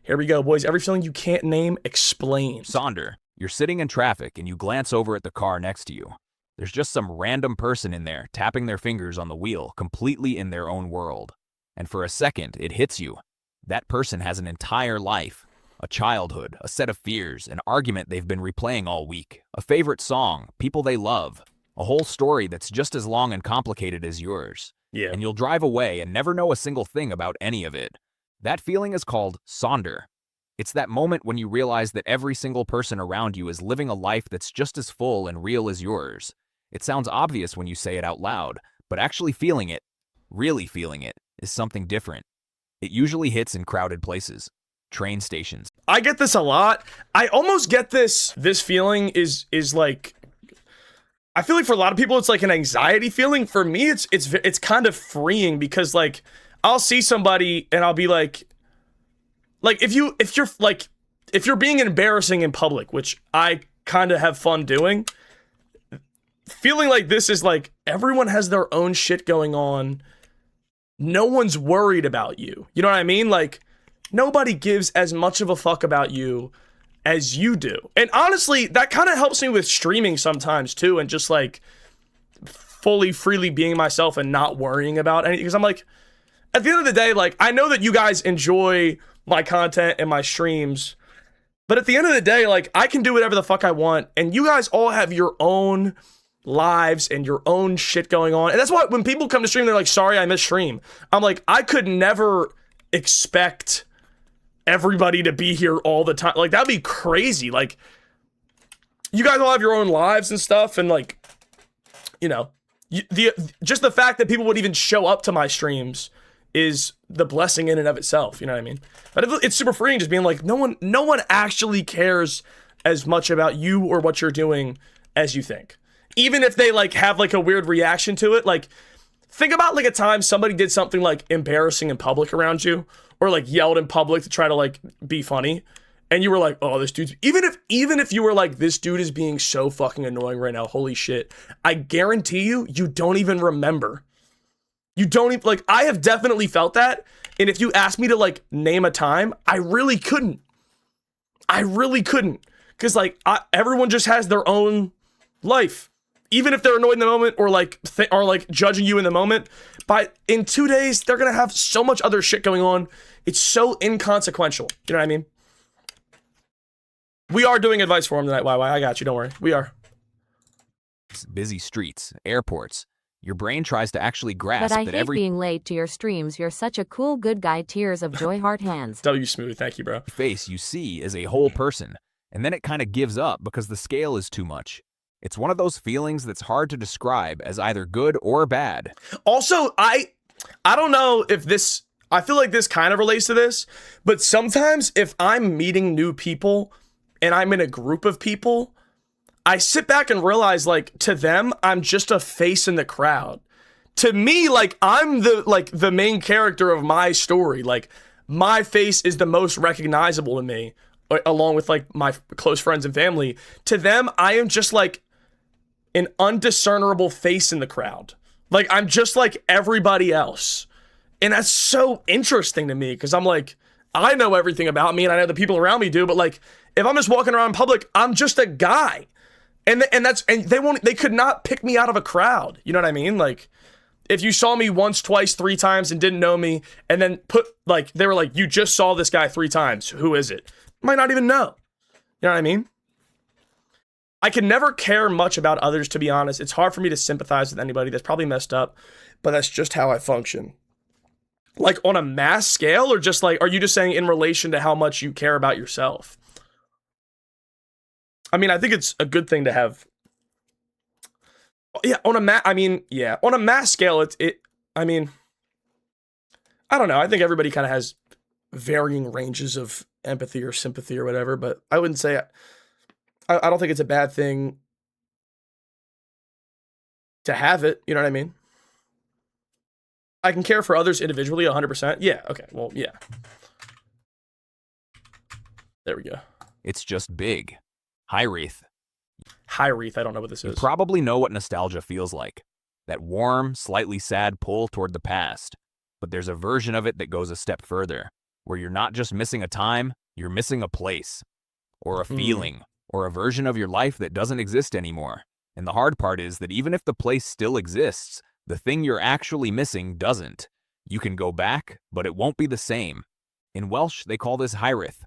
Here we go, boys. Every feeling you can't name, explain. Sonder, you're sitting in traffic and you glance over at the car next to you. There's just some random person in there tapping their fingers on the wheel, completely in their own world. And for a second, it hits you. That person has an entire life, a childhood, a set of fears, an argument they've been replaying all week, a favorite song, people they love, a whole story that's just as long and complicated as yours. Yeah. And you'll drive away and never know a single thing about any of it. That feeling is called Sonder. It's that moment when you realize that every single person around you is living a life that's just as full and real as yours. It sounds obvious when you say it out loud, but actually feeling it, really feeling it, is something different. It usually hits in crowded places, train stations. I get this a lot. I almost get this feeling is like, I feel like for a lot of people it's like an anxiety feeling. For me it's kind of freeing because like I'll see somebody and I'll be like if you're being embarrassing in public, which I kind of have fun doing, feeling like this is like everyone has their own shit going on. No one's worried about you. You know what I mean? Like nobody gives as much of a fuck about you as you do. And honestly, that kind of helps me with streaming sometimes too, and just like fully freely being myself and not worrying about anything. Because I'm like, at the end of the day, like I know that you guys enjoy my content and my streams, but at the end of the day, like I can do whatever the fuck I want, and you guys all have your own lives and your own shit going on. And that's why when people come to stream, they're like, sorry, I missed stream. I'm like, I could never expect everybody to be here all the time. Like that'd be crazy. Like you guys all have your own lives and stuff, and like, you know, just the fact that people would even show up to my streams is the blessing in and of itself. You know what I mean? But it's super freeing just being like, no one actually cares as much about you or what you're doing as you think. Even if they like have like a weird reaction to it. Like think about like a time somebody did something like embarrassing in public around you, or like yelled in public to try to like be funny, and you were like, oh, this dude's, even if you were like, this dude is being so fucking annoying right now, holy shit, I guarantee you don't even remember. You don't even, like, I have definitely felt that, and if you asked me to like name a time, I really couldn't, because like everyone just has their own life. Even if they're annoyed in the moment or like are like judging you in the moment, but in 2 days they're gonna have so much other shit going on. It's so inconsequential. You know what I mean? We are doing advice for him tonight. YY, I got you. Don't worry. We are. Busy streets, airports. Your brain tries to actually grasp But I that hate being late to your streams. You're such a cool good guy. Tears of joy, heart hands. W Smooth. Thank you, bro. face you see is a whole person, and then it kind of gives up because the scale is too much. It's one of those feelings that's hard to describe as either good or bad. Also, I don't know if this, I feel like this kind of relates to this, but sometimes if I'm meeting new people and I'm in a group of people, I sit back and realize like to them, I'm just a face in the crowd. To me, like I'm the main character of my story. Like my face is the most recognizable to me, along with like my close friends and family. To them, I am just like an undiscernible face in the crowd. Like I'm just like everybody else. And that's so interesting to me, because I'm like, I know everything about me and I know the people around me do, but like if I'm just walking around in public, I'm just a guy. And they could not pick me out of a crowd. You know what I mean? Like if you saw me once, twice, 3 times and didn't know me, and then they were like, you just saw this guy 3 times. Who is it? Might not even know. You know what I mean? I can never care much about others, to be honest. It's hard for me to sympathize with anybody. That's probably messed up, but that's just how I function. Like on a mass scale, or just like, are you just saying in relation to how much you care about yourself? I mean, I think it's a good thing to have. Yeah, on a mass scale, I mean, I don't know. I think everybody kind of has varying ranges of empathy or sympathy or whatever, but I wouldn't say, I don't think it's a bad thing to have it. You know what I mean? I can care for others individually 100%. Yeah. Okay. Well, yeah. There we go. It's just big. Hi, Wreath. Hi, Wreath. I don't know what this You is. probably know what nostalgia feels like. That warm, slightly sad pull toward the past. But there's a version of it that goes a step further, where you're not just missing a time, you're missing a place, or a feeling, or a version of your life that doesn't exist anymore. And the hard part is that even if the place still exists, the thing you're actually missing doesn't. You can go back, but it won't be the same. In Welsh, they call this Hiraeth.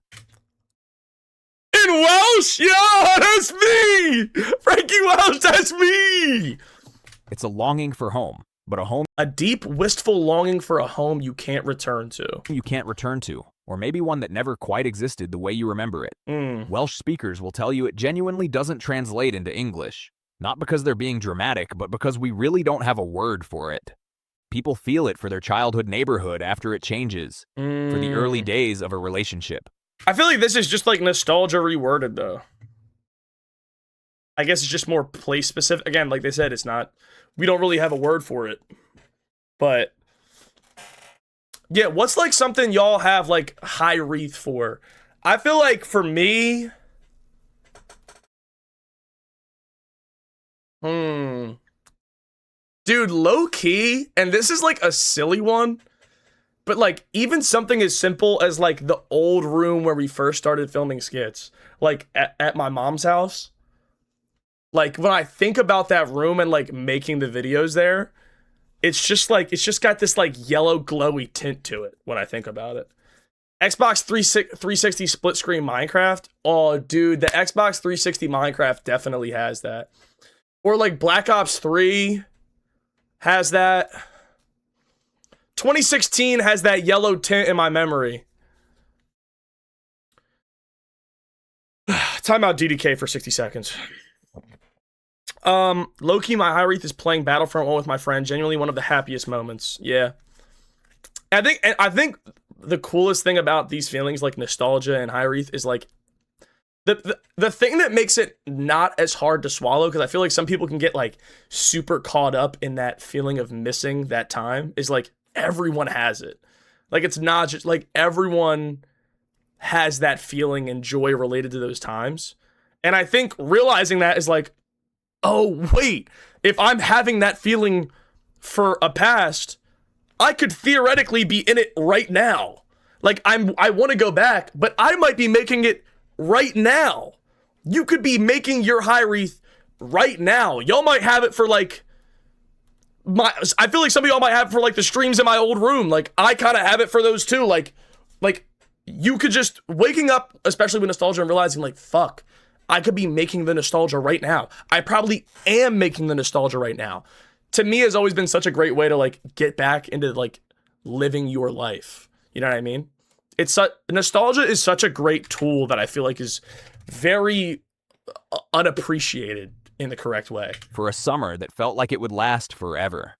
In Welsh? Yeah, that's me! Frankie Welsh, that's me! It's a longing for home, but a home A deep, wistful longing for a home you can't return to. you can't return to, or maybe one that never quite existed the way you remember it. Welsh speakers will tell you it genuinely doesn't translate into English. Not because they're being dramatic, but because we really don't have a word for it. People feel it for their childhood neighborhood after it changes, for the early days of a relationship. I feel like this is just like nostalgia reworded, though. I guess it's just more place specific. Again, like they said, it's not, we don't really have a word for it. But yeah, what's like something y'all have like Hiraeth for? I feel like for me, dude, low key, and this is like a silly one, but like even something as simple as like the old room where we first started filming skits, like at my mom's house. Like when I think about that room and like making the videos there, it's just got this like yellow glowy tint to it when I think about it. Xbox 360 split screen Minecraft. Oh, dude, the Xbox 360 Minecraft definitely has that. Or like Black Ops 3 has that. 2016 has that yellow tint in my memory. Time out DDK for 60 seconds. Low-key, my Hiraeth is playing Battlefront 1 with my friend. Genuinely one of the happiest moments. Yeah. I think the coolest thing about these feelings, like nostalgia and Hiraeth, is like the thing that makes it not as hard to swallow, because I feel like some people can get like super caught up in that feeling of missing that time, is like everyone has it. Like it's not just like everyone has that feeling and joy related to those times. And I think realizing that is like, oh, wait, if I'm having that feeling for a past, I could theoretically be in it right now. Like I want to go back, but I might be making it right now. You could be making your Hiraeth right now. Y'all might have it for like I feel like some of y'all might have it for like the streams in my old room. Like I kind of have it for those too. Like you could just waking up, especially with nostalgia, and realizing like, fuck, I could be making the nostalgia right now. I probably am making the nostalgia right now. To me, has always been such a great way to like get back into like living your life. You know what I mean? Nostalgia is such a great tool that I feel like is very unappreciated in the correct way. For a summer that felt like it would last forever.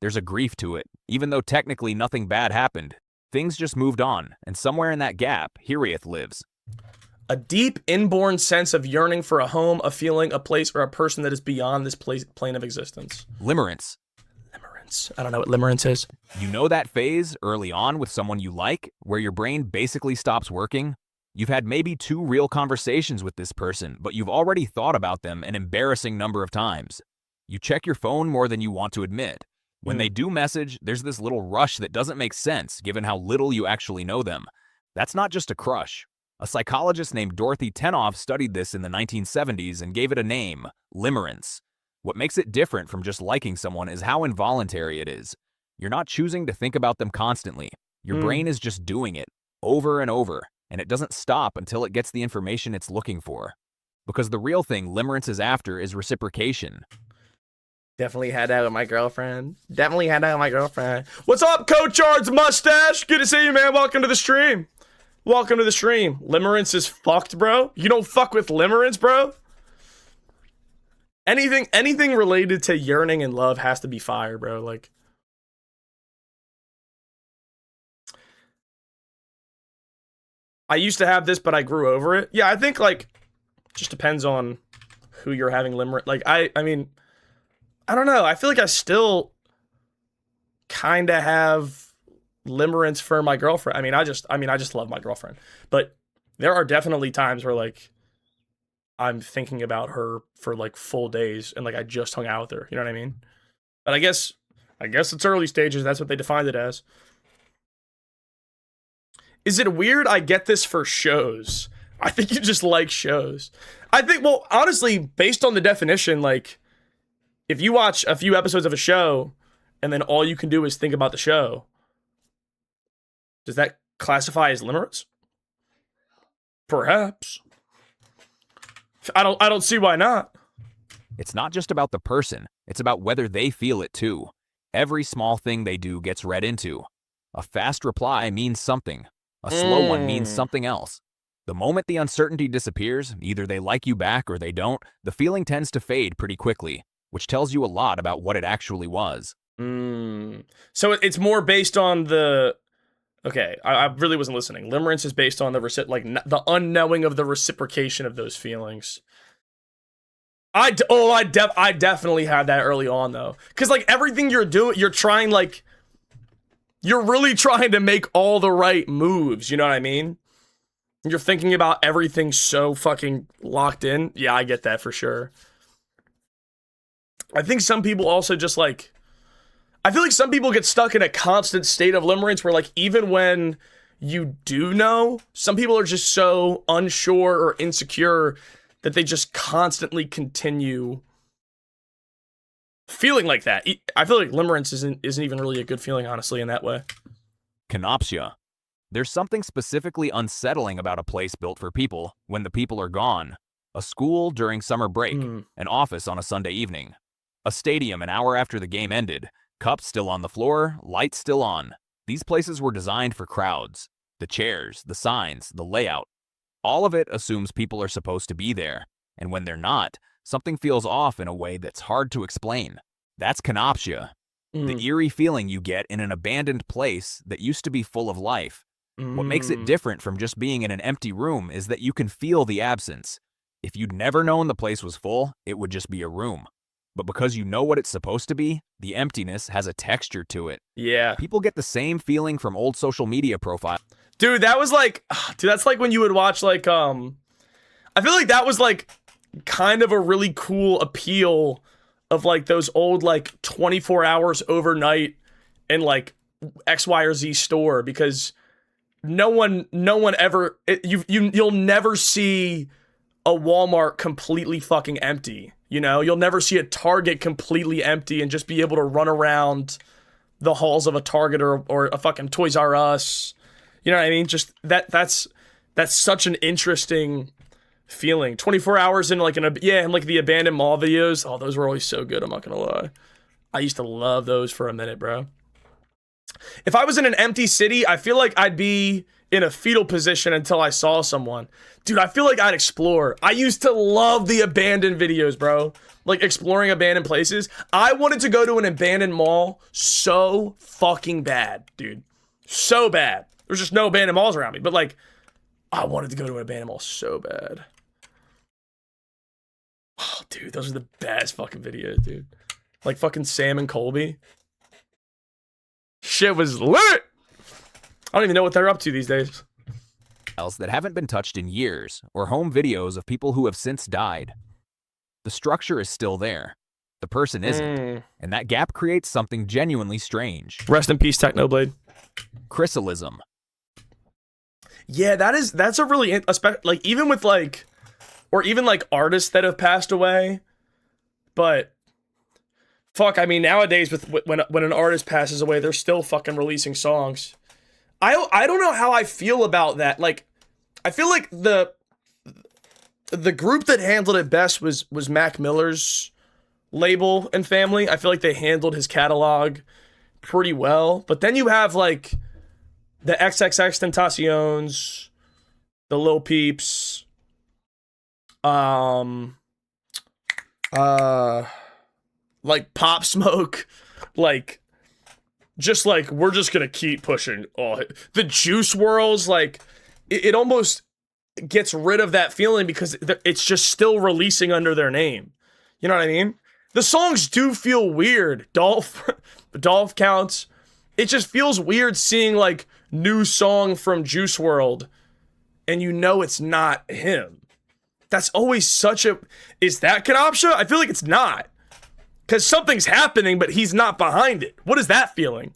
There's a grief to it, even though technically nothing bad happened. Things just moved on, and somewhere in that gap, Hiraeth lives. A deep, inborn sense of yearning for a home, a feeling, a place, or a person that is beyond this plane of existence. Limerence. Limerence. I don't know what limerence is. You know that phase early on with someone you like, where your brain basically stops working? You've had maybe 2 real conversations with this person, but you've already thought about them an embarrassing number of times. You check your phone more than you want to admit. When they do message, there's this little rush that doesn't make sense given how little you actually know them. That's not just a crush. A psychologist named Dorothy Tenoff studied this in the 1970s and gave it a name, limerence. What makes it different from just liking someone is how involuntary it is. You're not choosing to think about them constantly. Your brain is just doing it, over and over, and it doesn't stop until it gets the information it's looking for. Because the real thing limerence is after is reciprocation. Definitely had that with my girlfriend. What's up, Coach Yard's mustache? Good to see you, man. Welcome to the stream. Limerence is fucked, bro. You don't fuck with limerence, bro. Anything related to yearning and love has to be fire, bro. Like, I used to have this, but I grew over it. Yeah, I think like just depends on who you're having limerence. Like I mean, I don't know. I feel like I still kind of have limerence for my girlfriend. I mean, I just love my girlfriend. But there are definitely times where like I'm thinking about her for like full days and like I just hung out with her. You know what I mean? But I guess it's early stages. That's what they defined it as. Is it weird I get this for shows? I think you just like shows. I think, well, honestly, based on the definition, like, if you watch a few episodes of a show and then all you can do is think about the show, does that classify as limerence? Perhaps. I don't see why not. It's not just about the person, it's about whether they feel it too. Every small thing they do gets read into. A fast reply means something. A slow one means something else. The moment the uncertainty disappears, either they like you back or they don't, the feeling tends to fade pretty quickly, which tells you a lot about what it actually was. So it's more based on the... Okay, I really wasn't listening. Limerence is based on the the unknowing of the reciprocation of those feelings. I definitely had that early on though, because like everything you're doing, you're really trying to make all the right moves. You know what I mean? You're thinking about everything so fucking locked in. Yeah, I get that for sure. I think some people also just like... I feel like some people get stuck in a constant state of limerence where, like, even when you do know, some people are just so unsure or insecure that they just constantly continue feeling like that. I feel like limerence isn't even really a good feeling, honestly, in that way. Canopsia. There's something specifically unsettling about a place built for people when the people are gone. A school during summer break, an office on a Sunday evening, a stadium an hour after the game ended, cups still on the floor, lights still on. These places were designed for crowds. The chairs, the signs, the layout. All of it assumes people are supposed to be there. And when they're not, something feels off in a way that's hard to explain. That's canopsia. The eerie feeling you get in an abandoned place that used to be full of life. What makes it different from just being in an empty room is that you can feel the absence. If you'd never known the place was full, it would just be a room. But because you know what it's supposed to be, the emptiness has a texture to it. Yeah. People get the same feeling from old social media profiles. Dude, that was like... Dude, that's like when you would watch, like, I feel like that was, like, kind of a really cool appeal of, like, those old, like, 24 hours overnight in, like, X, Y, or Z store, because no one ever... You'll never see a Walmart completely fucking empty. You know, you'll never see a Target completely empty and just be able to run around the halls of a Target or a fucking Toys R Us. You know what I mean? Just that's such an interesting feeling. 24 hours in like in like the abandoned mall videos. Oh, those were always so good, I'm not gonna lie. I used to love those for a minute, bro. If I was in an empty city, I feel like I'd be in a fetal position until I saw someone. Dude, I feel like I'd explore. I used to love the abandoned videos, bro. Like exploring abandoned places. I wanted to go to an abandoned mall so fucking bad, dude. So bad. There's just no abandoned malls around me. But like, I wanted to go to an abandoned mall so bad. Oh, dude, those are the best fucking videos, dude. Like fucking Sam and Colby. Shit was lit! I don't even know what they're up to these days. That haven't been touched in years, or home videos of people who have since died. The structure is still there. The person isn't. And that gap creates something genuinely strange. Rest in peace, Technoblade. Chrysalism. Yeah, that's a really, like, even with, like, or even, like, artists that have passed away, but, fuck, I mean, nowadays, when an artist passes away, they're still fucking releasing songs. I don't know how I feel about that. Like, I feel like the group that handled it best was Mac Miller's label and family. I feel like they handled his catalog pretty well. But then you have, like, the XXXTentaciones, the Lil Peeps, like Pop Smoke, like, just like, we're just gonna keep pushing. Oh, the Juice WRLDs, like, it almost gets rid of that feeling because it's just still releasing under their name. You know what I mean? The songs do feel weird. Dolph counts. It just feels weird seeing, like, new song from Juice WRLD and you know it's not him. That's always such a... Is that Canopsia? I feel like it's not. Because something's happening, but he's not behind it. What is that feeling?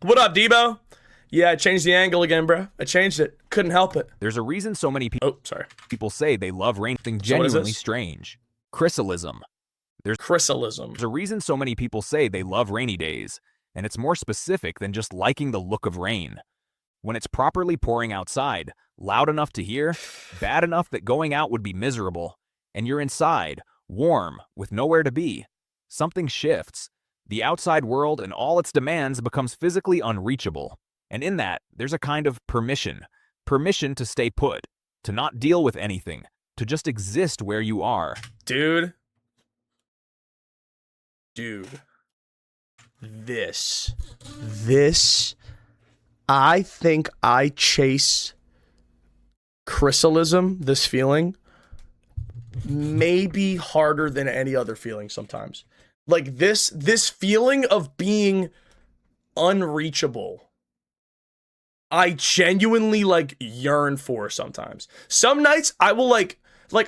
What up, Debo? Yeah, I changed the angle again, bro. I changed it. Couldn't help it. There's a reason so many Oh, sorry. people say they love rain. Something So what is genuinely this? strange. Chrysalism. Chrysalism. There's a reason so many people say they love rainy days, and it's more specific than just liking the look of rain. When it's properly pouring outside, loud enough to hear, bad enough that going out would be miserable, and you're inside, warm, with nowhere to be, something shifts. The outside world and all its demands becomes physically unreachable. And in that, there's a kind of permission. Permission to stay put, to not deal with anything, to just exist where you are. Dude. This, I think I chase chrysalism, this feeling, maybe harder than any other feeling sometimes. Like this feeling of being unreachable, I genuinely like yearn for sometimes. Some nights I will like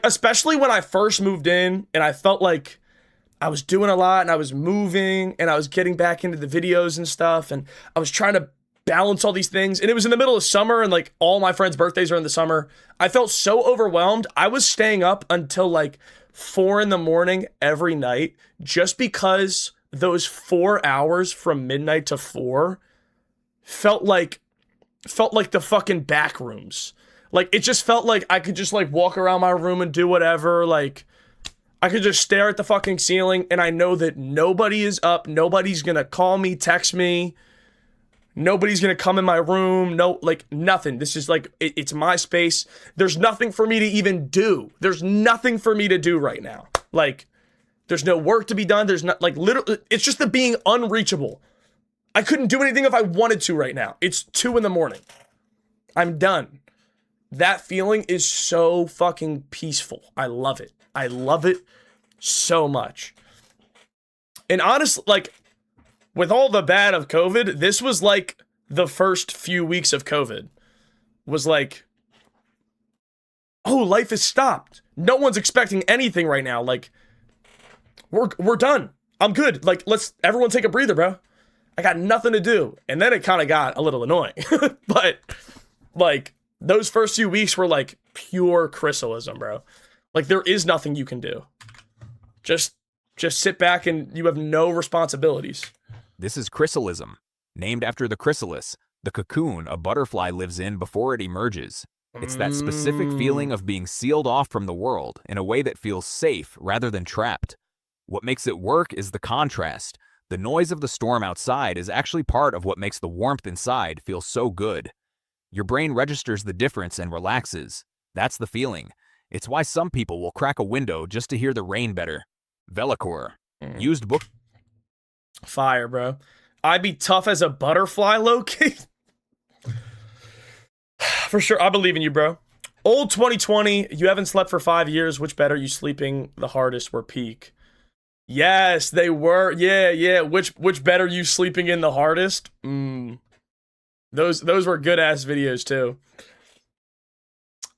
especially when I first moved in and I felt like I was doing a lot and I was moving and I was getting back into the videos and stuff and I was trying to balance all these things and it was in the middle of summer and like all my friends' birthdays are in the summer. I felt so overwhelmed. I was staying up until like 4 a.m. every night just because those 4 hours from midnight to 4 felt like the fucking back rooms. Like it just felt like I could just like walk around my room and do whatever. Like I could just stare at the fucking ceiling and I know that nobody is up. Nobody's gonna call me, text me. Nobody's gonna come in my room. No, like nothing. This is like, it's my space. There's nothing for me to even do. There's nothing for me to do right now. Like, there's no work to be done. There's not like literally, it's just the being unreachable. I couldn't do anything if I wanted to right now. It's 2 a.m. I'm done. That feeling is so fucking peaceful. I love it. I love it so much. And honestly, like, with all the bad of COVID, this was like the first few weeks of COVID. Was like, oh, life is stopped. No one's expecting anything right now. Like, we're done. I'm good. Like, let's everyone take a breather, bro. I got nothing to do. And then it kind of got a little annoying. But, like, those first few weeks were like pure chrysalism, bro. Like, there is nothing you can do. Just sit back and you have no responsibilities. This is chrysalism, named after the chrysalis, the cocoon a butterfly lives in before it emerges. It's that specific feeling of being sealed off from the world in a way that feels safe rather than trapped. What makes it work is the contrast. The noise of the storm outside is actually part of what makes the warmth inside feel so good. Your brain registers the difference and relaxes. That's the feeling. It's why some people will crack a window just to hear the rain better. Velocore. Used book. Fire, bro. I'd be tough as a butterfly, low-key. For sure. I believe in you, bro. Old 2020. You haven't slept for 5 years. Which bed are you sleeping the hardest were peak? Yes, they were. Yeah. Which bed are you sleeping in the hardest? Those were good-ass videos, too.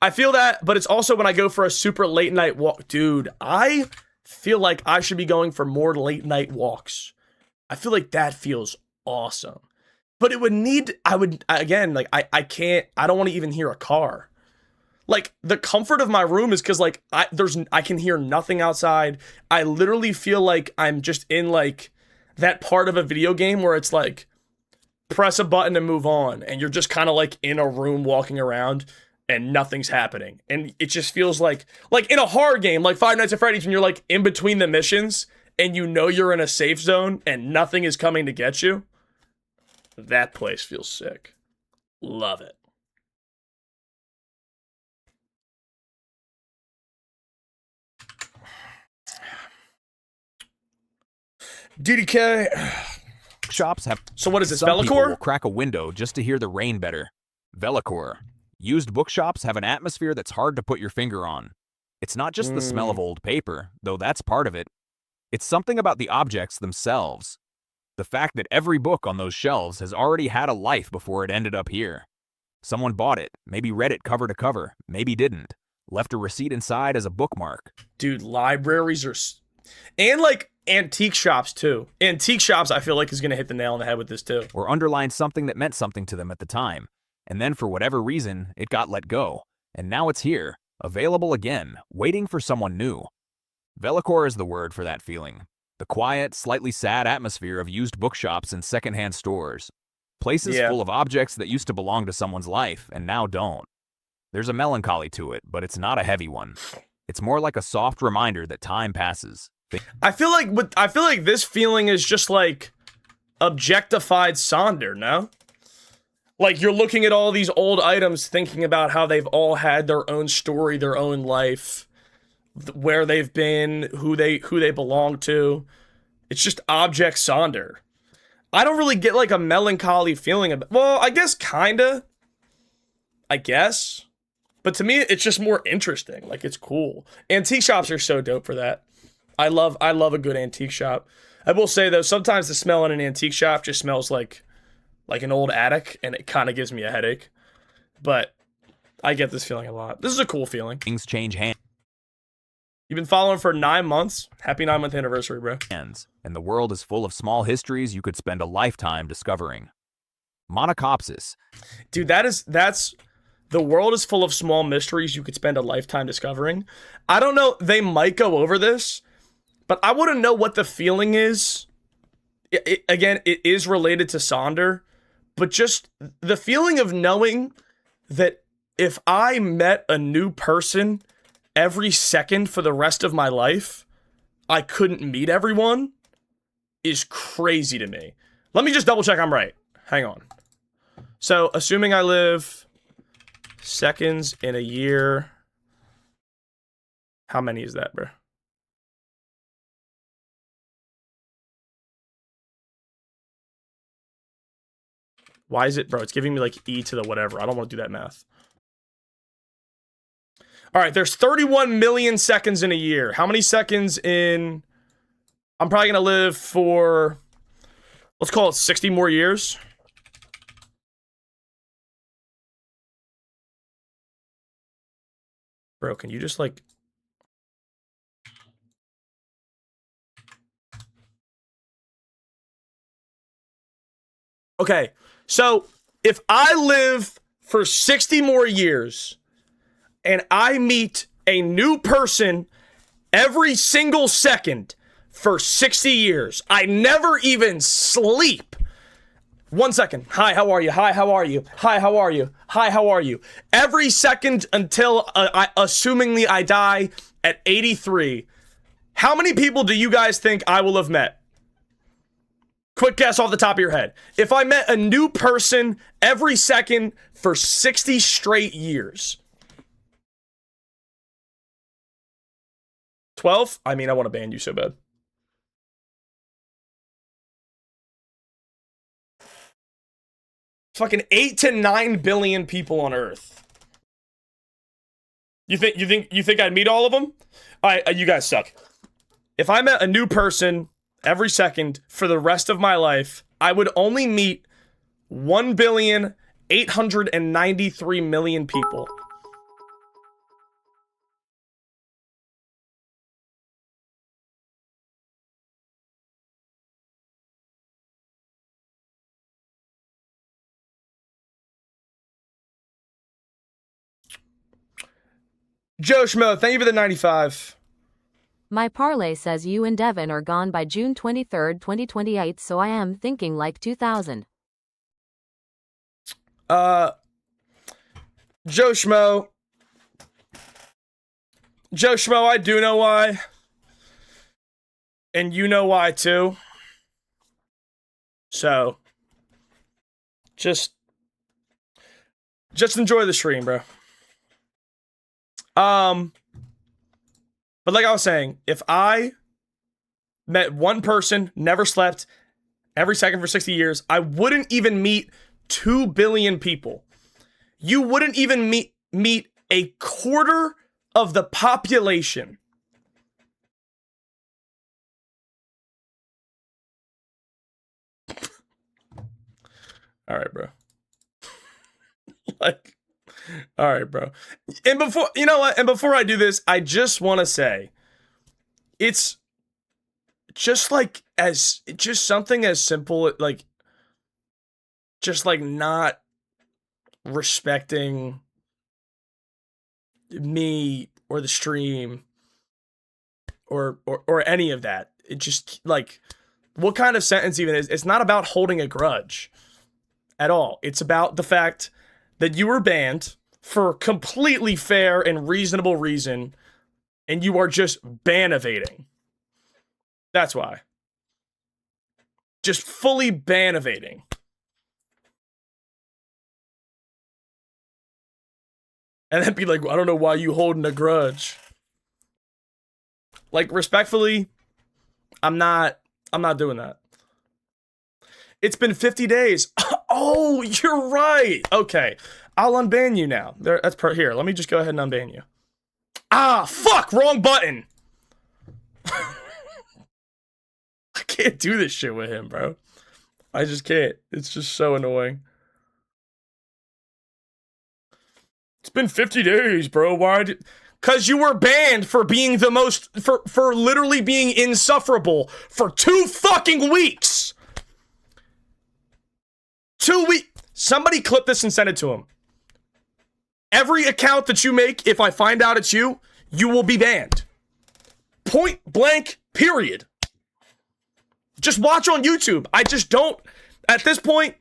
I feel that, but it's also when I go for a super late night walk. Dude, I feel like I should be going for more late night walks. I feel like that feels awesome. But it would need, I don't want to even hear a car. Like, the comfort of my room is because, like, I can hear nothing outside. I literally feel like I'm just in, like, that part of a video game where it's like, press a button and move on. And you're just kind of, like, in a room walking around and nothing's happening. And it just feels like in a horror game, like Five Nights at Freddy's, when you're, like, in between the missions and you know you're in a safe zone and nothing is coming to get you. That place feels sick. Love it. DDK. Shops have. So what is this, Some people Velocore? will crack a window just to hear the rain better. Velocore. Used bookshops have an atmosphere that's hard to put your finger on. It's not just the smell of old paper, though that's part of it. It's something about the objects themselves. The fact that every book on those shelves has already had a life before it ended up here. Someone bought it, maybe read it cover to cover, maybe didn't. Left a receipt inside as a bookmark. Dude, libraries are... And like antique shops too. Antique shops, I feel like, is gonna hit the nail on the head with this too. Or underline something that meant something to them at the time, and then for whatever reason, it got let go. And now it's here, available again, waiting for someone new. Velocore is the word for that feeling. The quiet, slightly sad atmosphere of used bookshops and secondhand stores. Places Yeah. full of objects that used to belong to someone's life and now don't. There's a melancholy to it, but it's not a heavy one. It's more like a soft reminder that time passes. I feel like this feeling is just like objectified Sonder, no? Like you're looking at all these old items thinking about how they've all had their own story, their own life, where they've been, who they belong to. It's just object Sonder. I don't really get like a melancholy feeling about, well, I guess kinda. I guess. But to me, it's just more interesting. Like, it's cool. Antique shops are so dope for that. I love a good antique shop. I will say though, sometimes the smell in an antique shop just smells like an old attic, and it kind of gives me a headache. But I get this feeling a lot. This is a cool feeling. Things change You've been following for 9 months. Happy 9-month anniversary, bro. hands, and the world is full of small histories you could spend a lifetime discovering. Monocopsis. Dude, that's the world is full of small mysteries you could spend a lifetime discovering. I don't know, they might go over this, but I want to know what the feeling is. Again, it is related to Sonder, but just the feeling of knowing that if I met a new person every second for the rest of my life, I couldn't meet everyone is crazy to me. Let me just double check I'm right. Hang on. So, assuming I live seconds in a year, how many is that, bro? Why is it, bro? It's giving me like e to the whatever. I don't want to do that math. All right, there's 31 million seconds in a year. How many seconds in... I'm probably going to live for, let's call it 60 more years. Bro, can you just like... Okay, so if I live for 60 more years and I meet a new person every single second for 60 years, I never even sleep. 1 second. Hi, how are you? Hi, how are you? Hi, how are you? Hi, how are you? Every second until, assumingly I die at 83. How many people do you guys think I will have met? Quick guess off the top of your head. If I met a new person every second for 60 straight years. 12? I mean, I want to ban you so bad. Fucking 8 to 9 billion people on Earth. You think I'd meet all of them? You guys suck. If I met a new person every second for the rest of my life, I would only meet 1,893,000,000 people. Joe Schmo, thank you for the 95. My parlay says you and Devin are gone by June 23rd, 2028, so I am thinking like 2000. Joe Schmo. Joe Schmo, I do know why. And you know why too. So, just enjoy the stream, bro. But like I was saying, if I met one person, never slept, every second for 60 years, I wouldn't even meet 2 billion people. You wouldn't even meet a quarter of the population. All right, bro. Like, all right, bro. And before, you know what? And before I do this, I just want to say, it's just something as simple, like just like not respecting me or the stream or any of that. It just, like, what kind of sentence even is? It's not about holding a grudge at all. It's about the fact that you were banned for completely fair and reasonable reason, and you are just ban evading. That's why. Just fully ban evading. And then be like, I don't know why you holding a grudge. Like, respectfully, I'm not doing that. It's been 50 days. Oh, you're right. Okay. I'll unban you now. Here, let me just go ahead and unban you. Ah, fuck, wrong button. I can't do this shit with him, bro. I just can't. It's just so annoying. It's been 50 days, bro. Why did... Because you were banned for being the most... For literally being insufferable for 2 fucking weeks. 2 weeks. Somebody clip this and send it to him. Every account that you make, if I find out it's you, you will be banned. Point blank, period. Just watch on YouTube. I just don't... At this point,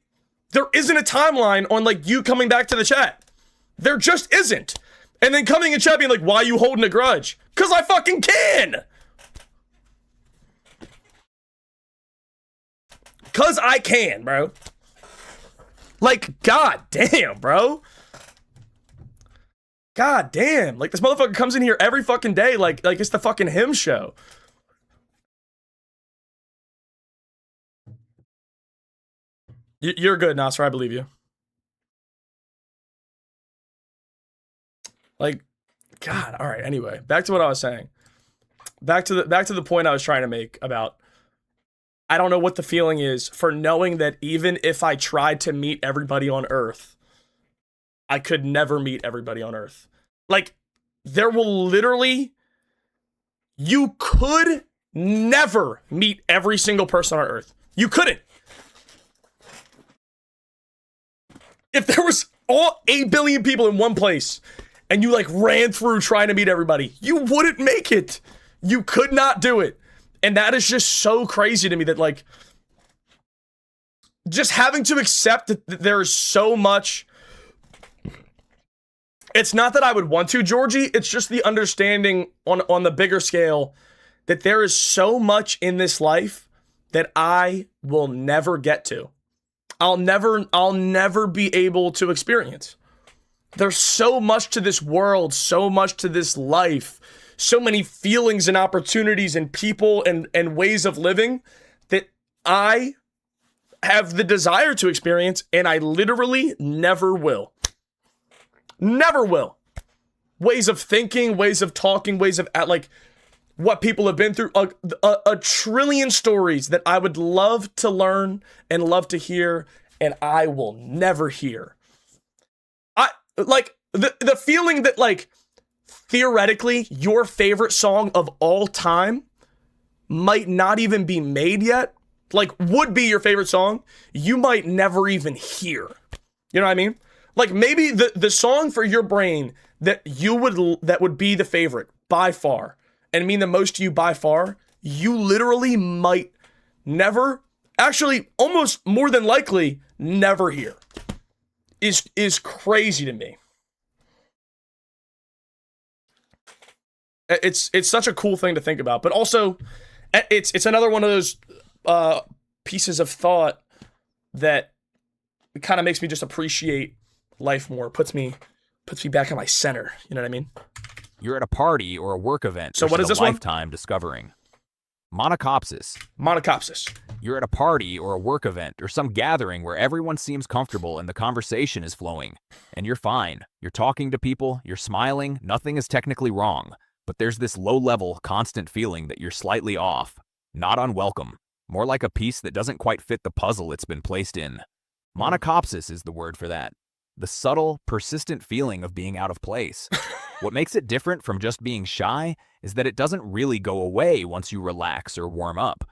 there isn't a timeline on, like, you coming back to the chat. There just isn't. And then coming in chat being like, why are you holding a grudge? Because I fucking can. Because I can, bro. Like, god damn, bro. God damn. Like, this motherfucker comes in here every fucking day like it's the fucking him show. You're good, Nasser. I believe you. Like, God, all right, anyway. Back to what I was saying. Back to the point I was trying to make about, I don't know what the feeling is for knowing that even if I tried to meet everybody on Earth, I could never meet everybody on Earth. Like, there will literally... You could never meet every single person on Earth. You couldn't. If there was all 8 billion people in one place, and you, like, ran through trying to meet everybody, you wouldn't make it. You could not do it. And that is just so crazy to me that, like, just having to accept that there is so much... It's not that I would want to, Georgie. It's just the understanding on the bigger scale that there is so much in this life that I will never get to. I'll never be able to experience. There's so much to this world, so much to this life, so many feelings and opportunities and people and ways of living that I have the desire to experience, and I literally never will. Never will. Ways of thinking, ways of talking, ways of, like, what people have been through. A trillion stories that I would love to learn and love to hear, and I will never hear. Like, the feeling that, like, theoretically, your favorite song of all time might not even be made yet, like, would be your favorite song, you might never even hear. You know what I mean? Like, maybe the song for your brain that would be the favorite by far and mean the most to you by far, you literally might never, actually almost more than likely, never hear. Is crazy to me. It's such a cool thing to think about, but also it's another one of those pieces of thought that kind of makes me just appreciate life more. Puts me back in my center. You know what I mean? You're at a party or a work event. So what is this one? Lifetime discovering. Monocopsis. Monocopsis. You're at a party or a work event or some gathering where everyone seems comfortable and the conversation is flowing. And you're fine. You're talking to people, you're smiling, nothing is technically wrong. But there's this low-level, constant feeling that you're slightly off. Not unwelcome. More like a piece that doesn't quite fit the puzzle it's been placed in. Monocopsis is the word for that. The subtle, persistent feeling of being out of place. What makes it different from just being shy is that it doesn't really go away once you relax or warm up.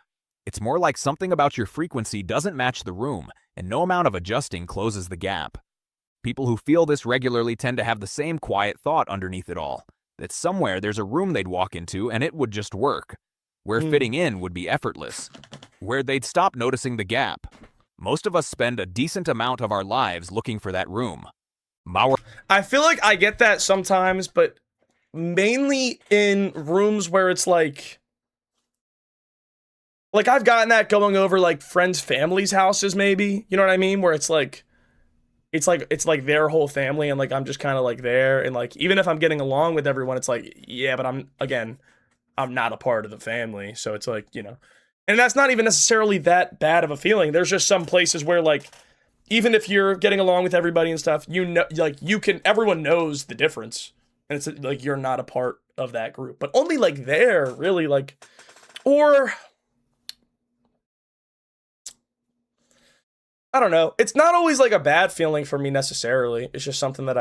It's more like something about your frequency doesn't match the room, and no amount of adjusting closes the gap. People who feel this regularly tend to have the same quiet thought underneath it all, that somewhere there's a room they'd walk into and it would just work, where fitting in would be effortless, where they'd stop noticing the gap. Most of us spend a decent amount of our lives looking for that room. I feel like I get that sometimes, but mainly in rooms where it's like I've gotten that going over like friends' families' houses, maybe. You know what I mean? Where it's like their whole family, and like I'm just kind of like there, and like even if I'm getting along with everyone, it's like, yeah, but I'm not a part of the family, so it's like, you know. And that's not even necessarily that bad of a feeling. There's just some places where like even if you're getting along with everybody and stuff, you know, like everyone knows the difference, and it's like you're not a part of that group, but only like there, really, like, or I don't know. It's not always like a bad feeling for me necessarily. It's just something that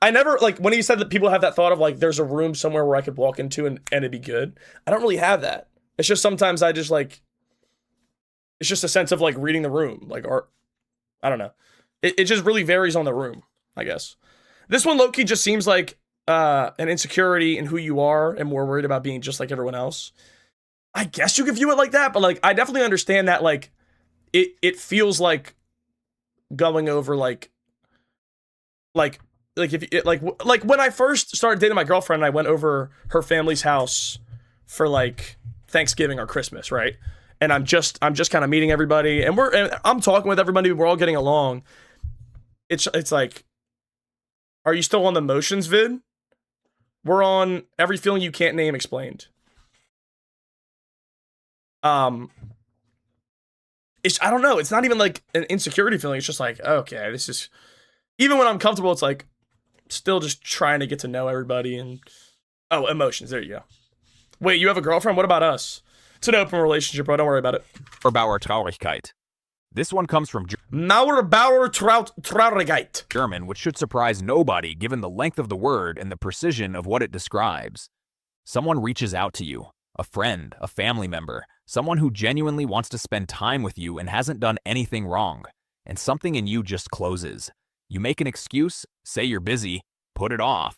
I never, like when you said that people have that thought of like there's a room somewhere where I could walk into and it'd be good. I don't really have that. It's just sometimes I just like, it's just a sense of like reading the room, like art. I don't know. It just really varies on the room, I guess. This one low-key just seems like an insecurity in who you are and more worried about being just like everyone else. I guess you could view it like that, but like I definitely understand that like it feels like going over like if it, like when I first started dating my girlfriend, I went over her family's house for like Thanksgiving or Christmas, right? And I'm just kind of meeting everybody, and I'm talking with everybody. We're all getting along. It's like, are you still on the motions vid? We're on every feeling you can't name explained. I don't know. It's not even like an insecurity feeling. It's just like, okay, this is, even when I'm comfortable, it's like still just trying to get to know everybody and emotions. There you go. Wait, you have a girlfriend? What about us? It's an open relationship, bro. Don't worry about it. Mauerbauer-Traurigkeit. This one comes from Mauerbauer-Traurigkeit. German, which should surprise nobody given the length of the word and the precision of what it describes. Someone reaches out to you, a friend, a family member, someone who genuinely wants to spend time with you and hasn't done anything wrong, and something in you just closes. You make an excuse, say you're busy, put it off,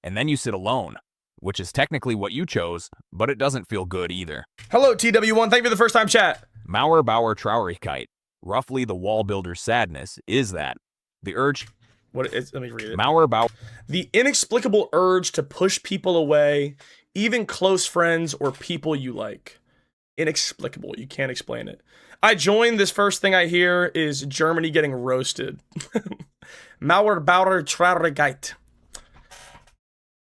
and then you sit alone, which is technically what you chose, but it doesn't feel good either. Hello, TW1. Thank you for the first time chat. Mauerbauer-Traurigkeit, roughly the wall builder's sadness, is that the urge. Let me read it. Mauerbauer. The inexplicable urge to push people away, even close friends or people you like. Inexplicable. You can't explain it. I joined. This first thing I hear is Germany getting roasted. Mauerbauer-Traurigkeit.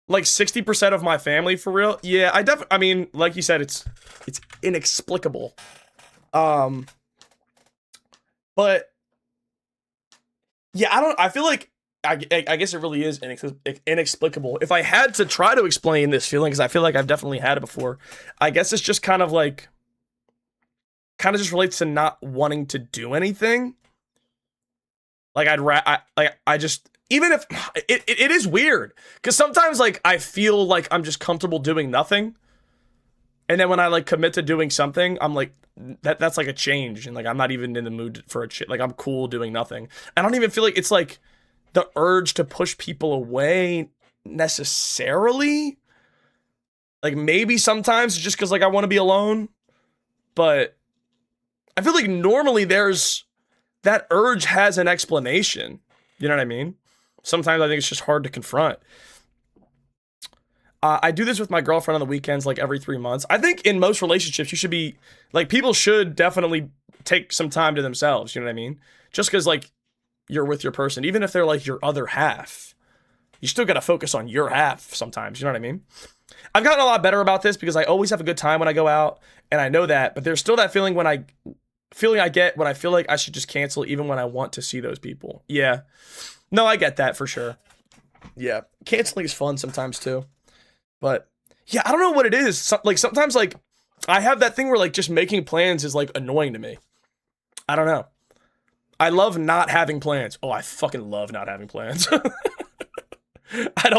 Like 60% of my family, for real. Yeah, I mean, like you said, it's inexplicable. But yeah, I feel like I guess it really is inexplicable. If I had to try to explain this feeling, because I feel like I've definitely had it before, I guess it's just kind of just relates to not wanting to do anything. Like I just, even if it is weird, because sometimes like I feel like I'm just comfortable doing nothing, and then when I like commit to doing something, I'm like that's like a change, and like I'm not even in the mood for a shit. Like I'm cool doing nothing. I don't even feel like it's like the urge to push people away necessarily. Like maybe sometimes it's just because like I want to be alone, but I feel like normally that urge has an explanation. You know what I mean? Sometimes I think it's just hard to confront. I do this with my girlfriend on the weekends, like every 3 months. I think in most relationships, you should be, like, people should definitely take some time to themselves, you know what I mean? Just because, like, you're with your person, even if they're, like, your other half, you still got to focus on your half sometimes, you know what I mean? I've gotten a lot better about this because I always have a good time when I go out, and I know that, but there's still that feeling I get when I feel like I should just cancel even when I want to see those people. Yeah. No, I get that for sure. Yeah. Canceling is fun sometimes too. But yeah, I don't know what it is. Sometimes like I have that thing where like just making plans is like annoying to me. I don't know. I love not having plans. Oh, I fucking love not having plans. I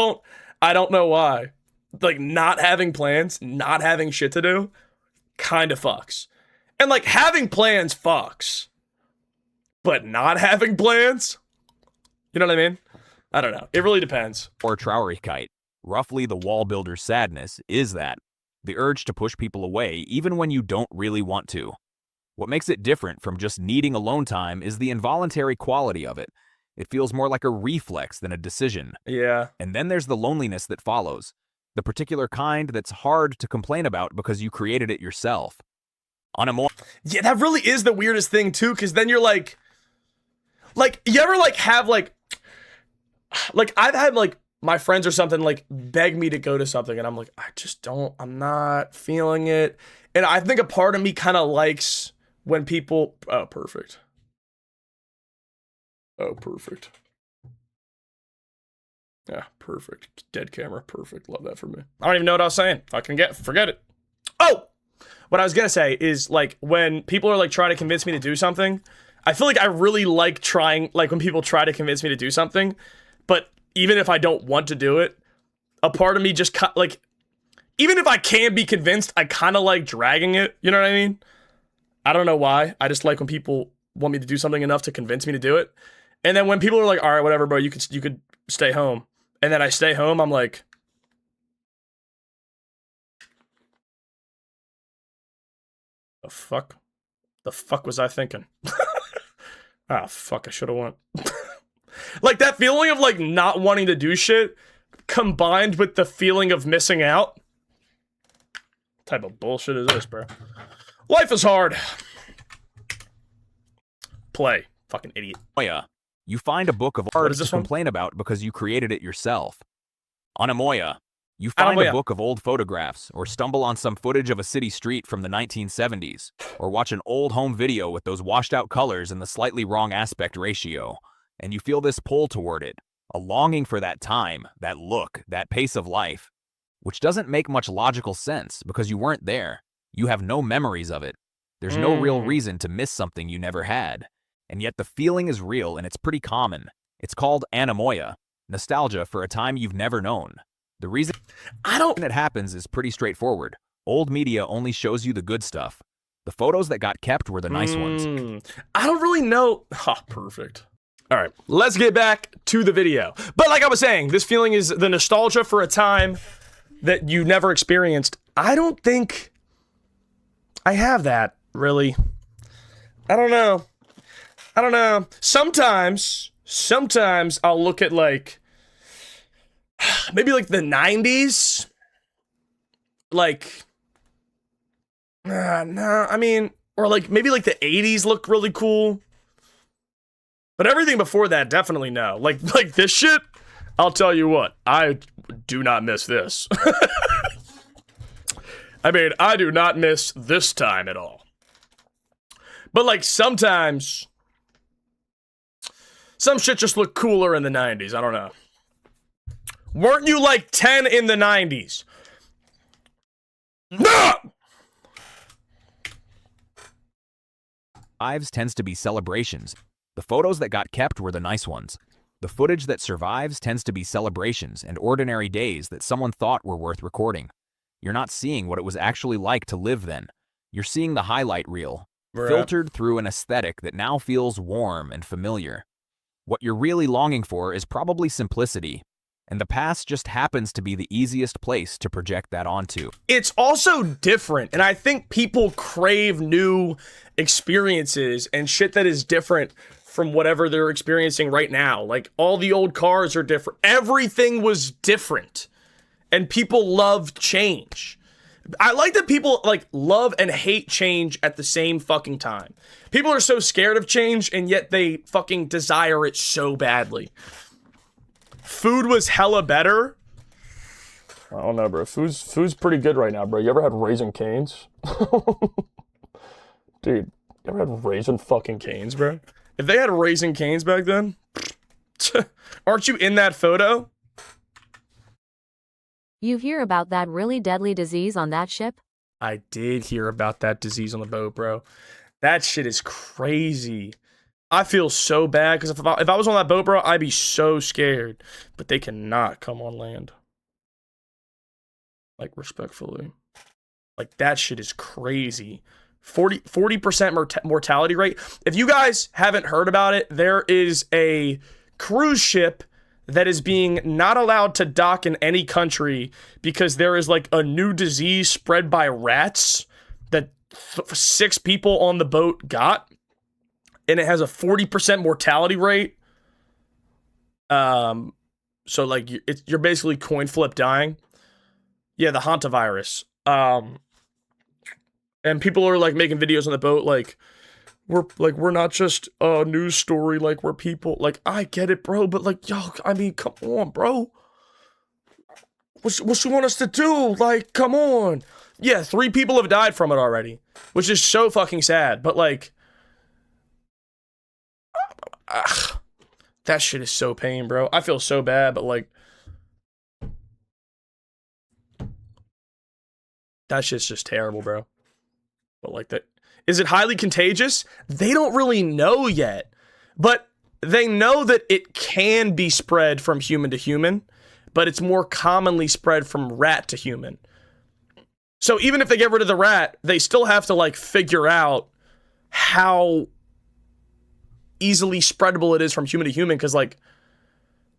I don't know why. Like, not having plans, not having shit to do, kind of fucks. And, like, having plans fucks. But not having plans? You know what I mean? I don't know. It really depends. Or Traurigkeit, roughly the wall builder's sadness, is that the urge to push people away even when you don't really want to. What makes it different from just needing alone time is the involuntary quality of it. It feels more like a reflex than a decision. Yeah. And then there's the loneliness that follows, the particular kind that's hard to complain about because you created it yourself. On a more Yeah, that really is the weirdest thing, too, because then you're like, you ever, like, have, like, I've had, like, my friends or something, like, beg me to go to something, and I'm like, I'm not feeling it. And I think a part of me kind of likes when people, oh, perfect. Oh, perfect. Yeah, perfect. Dead camera, perfect. Love that for me. I don't even know what I was saying. Forget it. Oh! What I was gonna say is, like, when people are, like, trying to convince me to do something, I feel like I really like trying, like, when people try to convince me to do something, but even if I don't want to do it, a part of me just, like, even if I can be convinced, I kind of like dragging it, you know what I mean? I don't know why. I just like when people want me to do something enough to convince me to do it. And then when people are like, all right, whatever, bro, you could stay home. And then I stay home, I'm like, the fuck? The fuck was I thinking? Ah, fuck, I should have went. Like, that feeling of, like, not wanting to do shit combined with the feeling of missing out. What type of bullshit is this, bro? Life is hard. Play. Fucking idiot. Moya, you find a book of What art is to this one? complain about because you created it yourself. On a Moya, you find Anamoya. a book of old photographs, or stumble on some footage of a city street from the 1970s, or watch an old home video with those washed out colors and the slightly wrong aspect ratio, and you feel this pull toward it, a longing for that time, that look, that pace of life, which doesn't make much logical sense because you weren't there. You have no memories of it. There's no real reason to miss something you never had. And yet the feeling is real and it's pretty common. It's called anamoya, nostalgia for a time you've never known. The reason it happens is pretty straightforward. Old media only shows you the good stuff. The photos that got kept were the nice ones. I don't really know. Ha, perfect. All right, let's get back to the video. But like I was saying, this feeling is the nostalgia for a time that you never experienced. I don't think I have that, really. I don't know. Sometimes I'll look at, like, maybe, like, the 90s. Like, no, I mean, or, like, maybe, like, the 80s look really cool. But everything before that, definitely no. Like this shit, I'll tell you what, I do not miss this. I mean, I do not miss this time at all. But, like, sometimes, some shit just looked cooler in the 90s. I don't know. Weren't you, like, 10 in the 90s? No! Lives tends to be celebrations. The photos that got kept were the nice ones. The footage that survives tends to be celebrations and ordinary days that someone thought were worth recording. You're not seeing what it was actually like to live then. You're seeing the highlight reel, filtered through an aesthetic that now feels warm and familiar. What you're really longing for is probably simplicity, and the past just happens to be the easiest place to project that onto. It's also different, and I think people crave new experiences and shit that is different from whatever they're experiencing right now. Like, all the old cars are different. Everything was different, and people love change. I like that people, like, love and hate change at the same fucking time. People are so scared of change, and yet they fucking desire it so badly. Food was hella better. I don't know, bro. Food's pretty good right now, bro. You ever had Raisin Canes? Dude, you ever had Raisin fucking Canes, bro? If they had Raisin Canes back then, aren't you in that photo? You hear about that really deadly disease on that ship? I did hear about that disease on the boat, bro. That shit is crazy. I feel so bad because if I was on that boat, bro, I'd be so scared. But they cannot come on land. Like, respectfully. Like, that shit is crazy. 40% mortality rate. If you guys haven't heard about it, there is a cruise ship that is being not allowed to dock in any country because there is like a new disease spread by rats that 6 people on the boat got, and it has a 40% mortality rate. So like you're basically coin flip dying. Yeah, the hantavirus. And people are like making videos on the boat like we're not just a news story, like we're people. Like, I get it, bro, but like, yo, I mean, come on, bro. What you want us to do? Like, come on. Yeah, 3 people have died from it already, which is so fucking sad. But like, that shit is so pain, bro. I feel so bad, but like, that shit's just terrible, bro. But like that. Is it highly contagious? They don't really know yet, but they know that it can be spread from human to human, but it's more commonly spread from rat to human. So even if they get rid of the rat, they still have to like figure out how easily spreadable it is from human to human. Because like,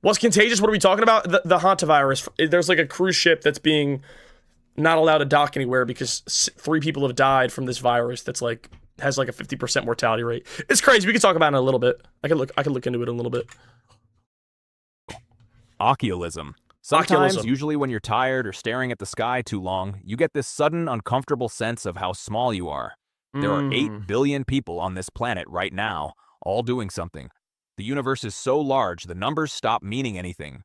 what's contagious? What are we talking about? The hantavirus. There's like a cruise ship that's being not allowed to dock anywhere because 3 people have died from this virus that's like has like a 50% mortality rate. It's crazy. We can talk about it in a little bit. I can look into it in a little bit. Oculism. Sometimes, Oculism. usually when you're tired or staring at the sky too long, you get this sudden, uncomfortable sense of how small you are. There are 8 billion people on this planet right now, all doing something. The universe is so large, the numbers stop meaning anything.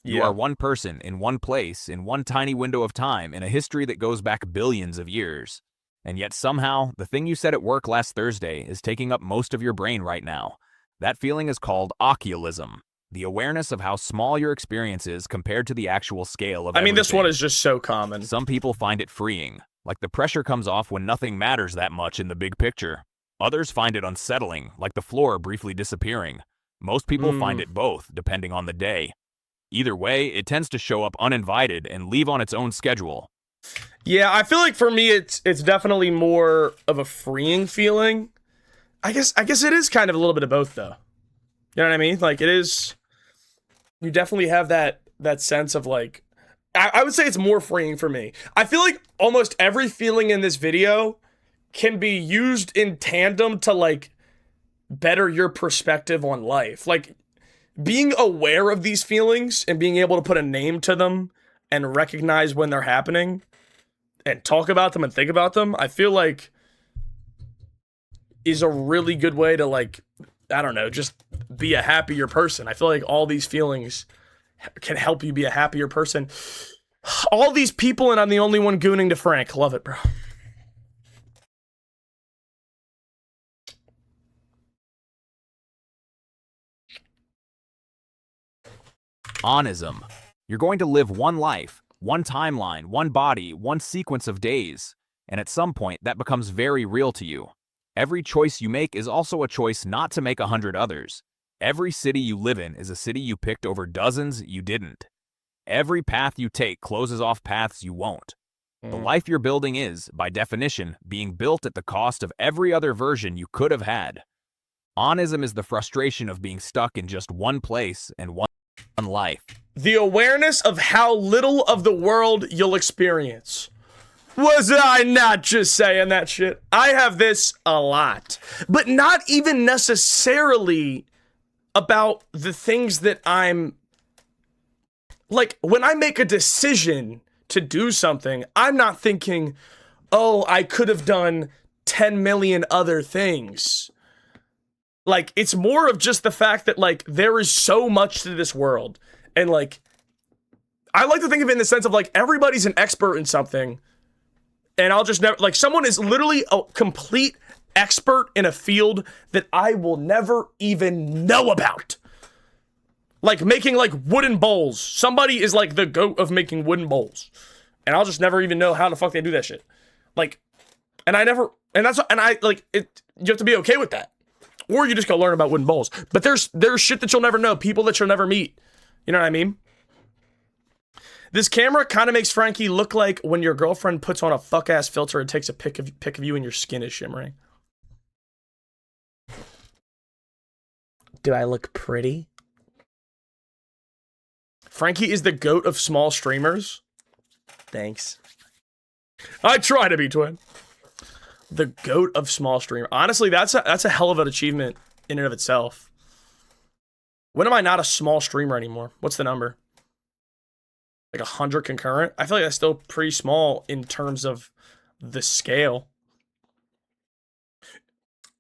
You are one person in one place, in one tiny window of time, in a history that goes back billions of years. And yet somehow, the thing you said at work last Thursday is taking up most of your brain right now. That feeling is called oculism, the awareness of how small your experience is compared to the actual scale of everything. This one is just so common. Some people find it freeing, like the pressure comes off when nothing matters that much in the big picture. Others find it unsettling, like the floor briefly disappearing. Most people find it both, depending on the day. Either way, it tends to show up uninvited and leave on its own schedule. Yeah, I feel like for me, it's definitely more of a freeing feeling. I guess it is kind of a little bit of both, though. You know what I mean? Like, it is. You definitely have that sense of like. I would say it's more freeing for me. I feel like almost every feeling in this video can be used in tandem to like better your perspective on life. Like, being aware of these feelings and being able to put a name to them and recognize when they're happening and talk about them and think about them, I feel like is a really good way to like, I don't know, just be a happier person. I feel like all these feelings can help you be a happier person. All these people, and I'm the only one gooning to Frank. Love it, bro. Onism. You're going to live one life, one timeline, one body, one sequence of days, and at some point that becomes very real to you. Every choice you make is also a choice not to make 100 others. Every city you live in is a city you picked over dozens you didn't. Every path you take closes off paths you won't. The life you're building is, by definition, being built at the cost of every other version you could have had. Onism is the frustration of being stuck in just one place and one life. The awareness of how little of the world you'll experience. Was I not just saying that shit? I have this a lot, but not even necessarily about the things that I'm like, when I make a decision to do something, I'm not thinking, oh, I could have done 10 million other things. Like, it's more of just the fact that, like, there is so much to this world. And, like, I like to think of it in the sense of, like, everybody's an expert in something. And I'll just never, like, someone is literally a complete expert in a field that I will never even know about. Like, making, like, wooden bowls. Somebody is, like, the GOAT of making wooden bowls. And I'll just never even know how the fuck they do that shit. Like, and I never, and that's, and I, like, it, you have to be okay with that. Or you just go learn about wooden bowls. But there's shit that you'll never know. People that you'll never meet. You know what I mean? This camera kind of makes Frankie look like when your girlfriend puts on a fuck-ass filter and takes a pic of you and your skin is shimmering. Do I look pretty? Frankie is the GOAT of small streamers. Thanks. I try to be, twin. The GOAT of small streamer. Honestly, that's a hell of an achievement in and of itself. When am I not a small streamer anymore? What's the number? Like 100 concurrent? I feel like that's still pretty small in terms of the scale.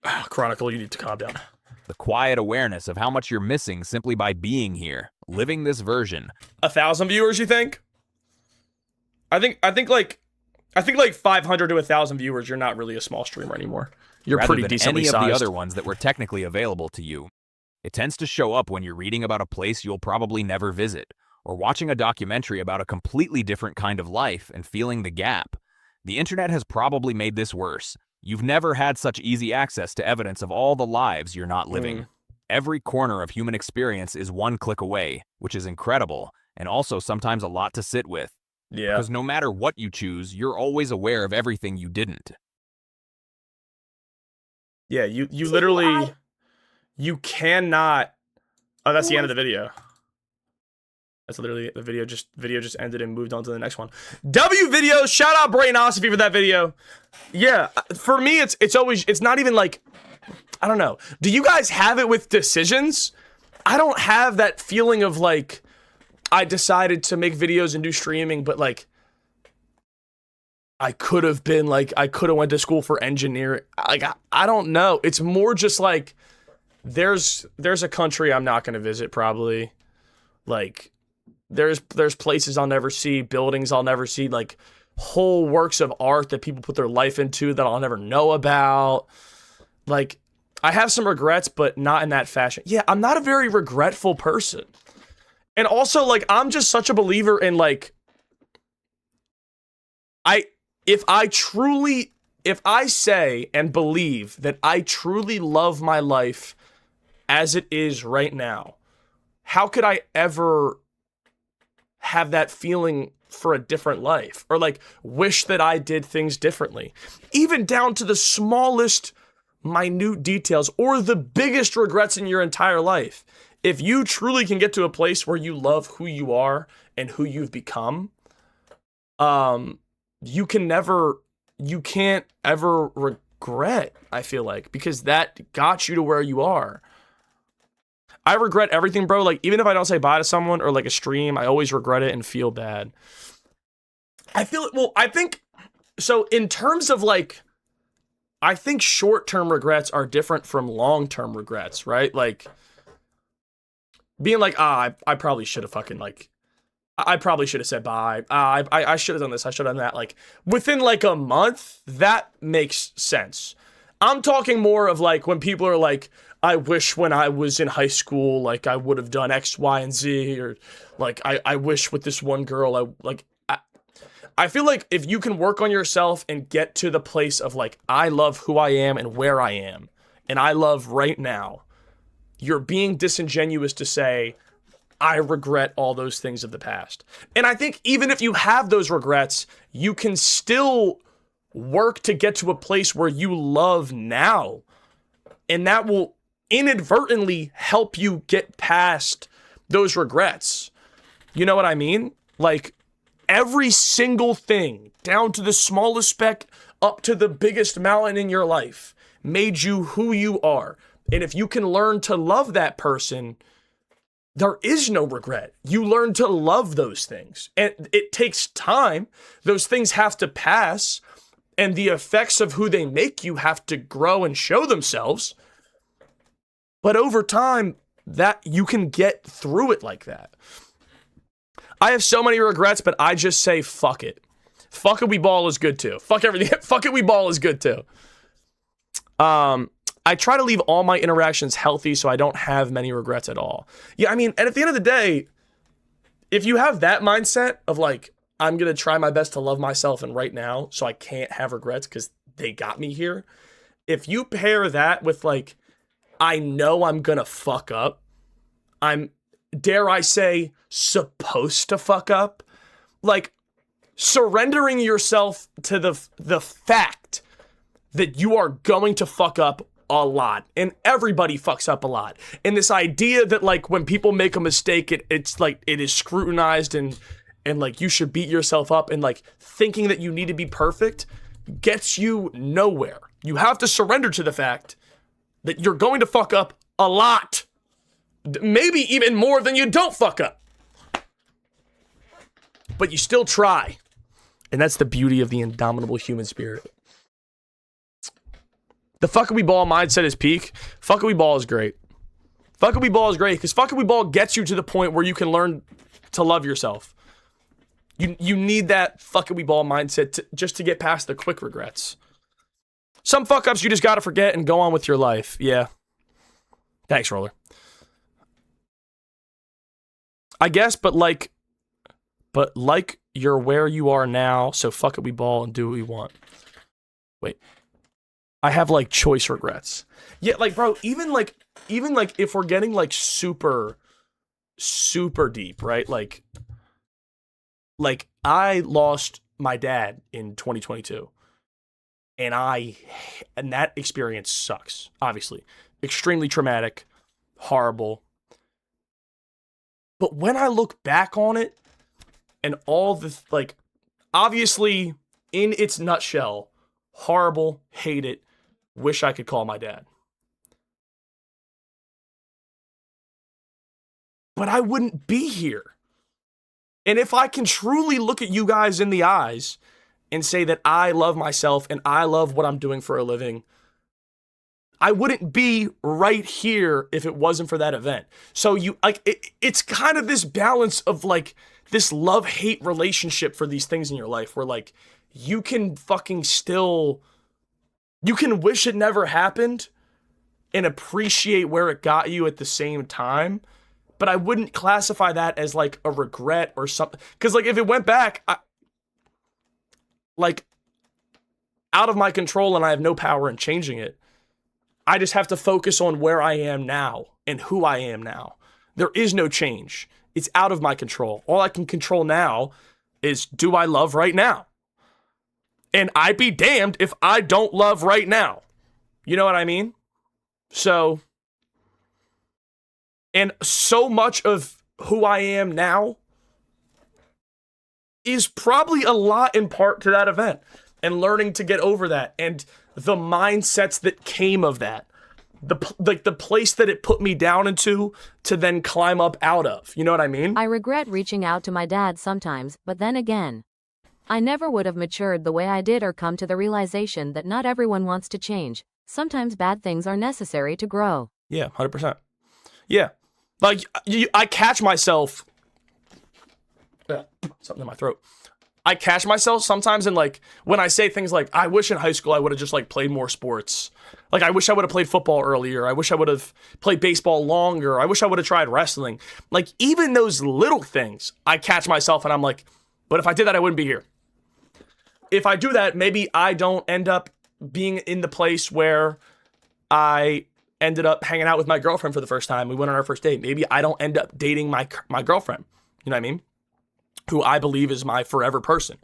Chronicle, you need to calm down. The quiet awareness of how much you're missing simply by being here, living this version. 1,000 viewers, you think? I think like 500 to 1,000 viewers, you're not really a small streamer anymore. You're rather pretty than decently any sized. of the other ones that were technically available to you. It tends to show up when you're reading about a place you'll probably never visit, or watching a documentary about a completely different kind of life and feeling the gap. The internet has probably made this worse. You've never had such easy access to evidence of all the lives you're not living. Every corner of human experience is one click away, which is incredible, and also sometimes a lot to sit with. Yeah. Because no matter what you choose, you're always aware of everything you didn't. Yeah, you literally, you cannot. Oh, that's the end of the video. That's literally the video just ended and moved on to the next one. W videos, shout out Brainosophy for that video. Yeah, for me it's not even like, I don't know. Do you guys have it with decisions? I don't have that feeling of like I decided to make videos and do streaming, but like I could have went to school for engineering. Like I don't know. It's more just like there's a country I'm not going to visit probably. Like there's places I'll never see, buildings I'll never see, like whole works of art that people put their life into that I'll never know about. Like I have some regrets, but not in that fashion. Yeah, I'm not a very regretful person. And also like I'm just such a believer in like if I say and believe that I truly love my life as it is right now, how could I ever have that feeling for a different life or like wish that I did things differently? Even down to the smallest minute details or the biggest regrets in your entire life. If you truly can get to a place where you love who you are and who you've become, you can't ever regret, I feel like, because that got you to where you are. I regret everything, bro. Like, even if I don't say bye to someone or like a stream, I always regret it and feel bad. I think, so in terms of like, I think short-term regrets are different from long-term regrets, right? Like, being like, I probably should have fucking like, I probably should have said bye. I should have done this. I should have done that. Like within like a month, that makes sense. I'm talking more of like when people are like, I wish when I was in high school, like I would have done X, Y, and Z, or like I wish with this one girl, I feel like if you can work on yourself and get to the place of like, I love who I am and where I am, and I love right now, you're being disingenuous to say, I regret all those things of the past. And I think even if you have those regrets, you can still work to get to a place where you love now. And that will inadvertently help you get past those regrets. You know what I mean? Like every single thing, down to the smallest speck, up to the biggest mountain in your life, made you who you are. And if you can learn to love that person, there is no regret. You learn to love those things. And it takes time. Those things have to pass. And the effects of who they make you have to grow and show themselves. But over time, that you can get through it like that. I have so many regrets, but I just say, fuck it. Fuck it, we ball is good too. Fuck everything. Fuck it, we ball is good too. I try to leave all my interactions healthy so I don't have many regrets at all. Yeah, I mean, and at the end of the day, if you have that mindset of like, I'm going to try my best to love myself and right now so I can't have regrets because they got me here. If you pair that with like, I know I'm going to fuck up. I'm, dare I say, supposed to fuck up. like surrendering yourself to the fact that you are going to fuck up a lot, and everybody fucks up a lot. And this idea that like when people make a mistake, it's like it is scrutinized and like you should beat yourself up, and like thinking that you need to be perfect gets you nowhere. You have to surrender to the fact that you're going to fuck up a lot. Maybe even more than you don't fuck up. But you still try. And that's the beauty of the indomitable human spirit. The fuck we ball mindset is peak. Fuck we ball is great. Fuck we ball is great because fuck we ball gets you to the point where you can learn to love yourself. You need that fuck we ball mindset just to get past the quick regrets. Some fuck ups you just gotta forget and go on with your life. Yeah. Thanks, Roller. I guess, but like you're where you are now, so fuck it, we ball and do what we want. Wait. I have like choice regrets. Yeah, like bro, even like if we're getting like super deep, right? Like I lost my dad in 2022. And that experience sucks, obviously. Extremely traumatic, horrible. But when I look back on it and all the like, obviously in its nutshell, horrible, hate it, wish I could call my dad. But I wouldn't be here. And if I can truly look at you guys in the eyes and say that I love myself and I love what I'm doing for a living, I wouldn't be right here if it wasn't for that event. So you like it's kind of this balance of like this love-hate relationship for these things in your life where like you can fucking still, you can wish it never happened and appreciate where it got you at the same time. But I wouldn't classify that as like a regret or something. Because like if it went back, like out of my control and I have no power in changing it, I just have to focus on where I am now and who I am now. There is no change. It's out of my control. All I can control now is, do I love right now? And I'd be damned if I don't love right now. You know what I mean? So, and so much of who I am now is probably a lot in part to that event and learning to get over that and the mindsets that came of that. The place that it put me down into to then climb up out of. You know what I mean? I regret reaching out to my dad sometimes, but then again, I never would have matured the way I did or come to the realization that not everyone wants to change. Sometimes bad things are necessary to grow. Yeah, 100%. Yeah. Like, I catch myself... something in my throat. I catch myself sometimes in like, when I say things like, I wish in high school I would have just like played more sports. Like, I wish I would have played football earlier. I wish I would have played baseball longer. I wish I would have tried wrestling. Like, even those little things, I catch myself and I'm like, but if I did that, I wouldn't be here. If I do that, maybe I don't end up being in the place where I ended up hanging out with my girlfriend for the first time. We went on our first date. Maybe I don't end up dating my girlfriend. You know what I mean? Who I believe is my forever person.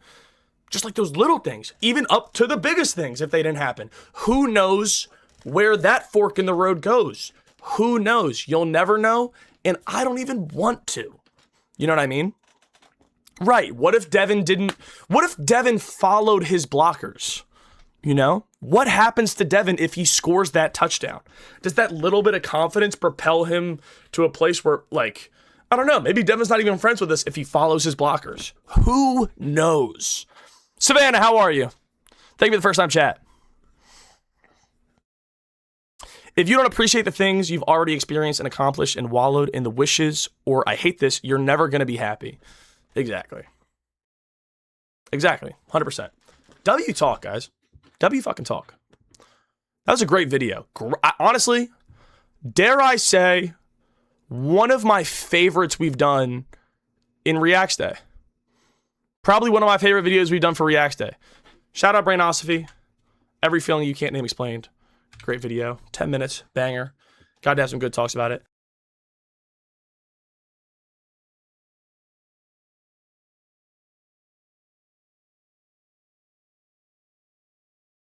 Just like those little things, even up to the biggest things if they didn't happen. Who knows where that fork in the road goes? Who knows? You'll never know, and I don't even want to. You know what I mean? Right, what if Devin followed his blockers? You know? What happens to Devin if he scores that touchdown? Does that little bit of confidence propel him to a place where, like, I don't know, maybe Devin's not even friends with us if he follows his blockers. Who knows? Savannah, how are you? Thank you for the first time chat. If you don't appreciate the things you've already experienced and accomplished and wallowed in the wishes or I hate this, you're never going to be happy. Exactly. 100%. W talk, guys. W fucking talk. That was a great video. Honestly, dare I say, one of my favorites we've done in Reacts Day. Probably one of my favorite videos we've done for Reacts Day. Shout out Brainosophy. Every feeling you can't name explained. Great video. 10 minutes. Banger. Got to have some good talks about it.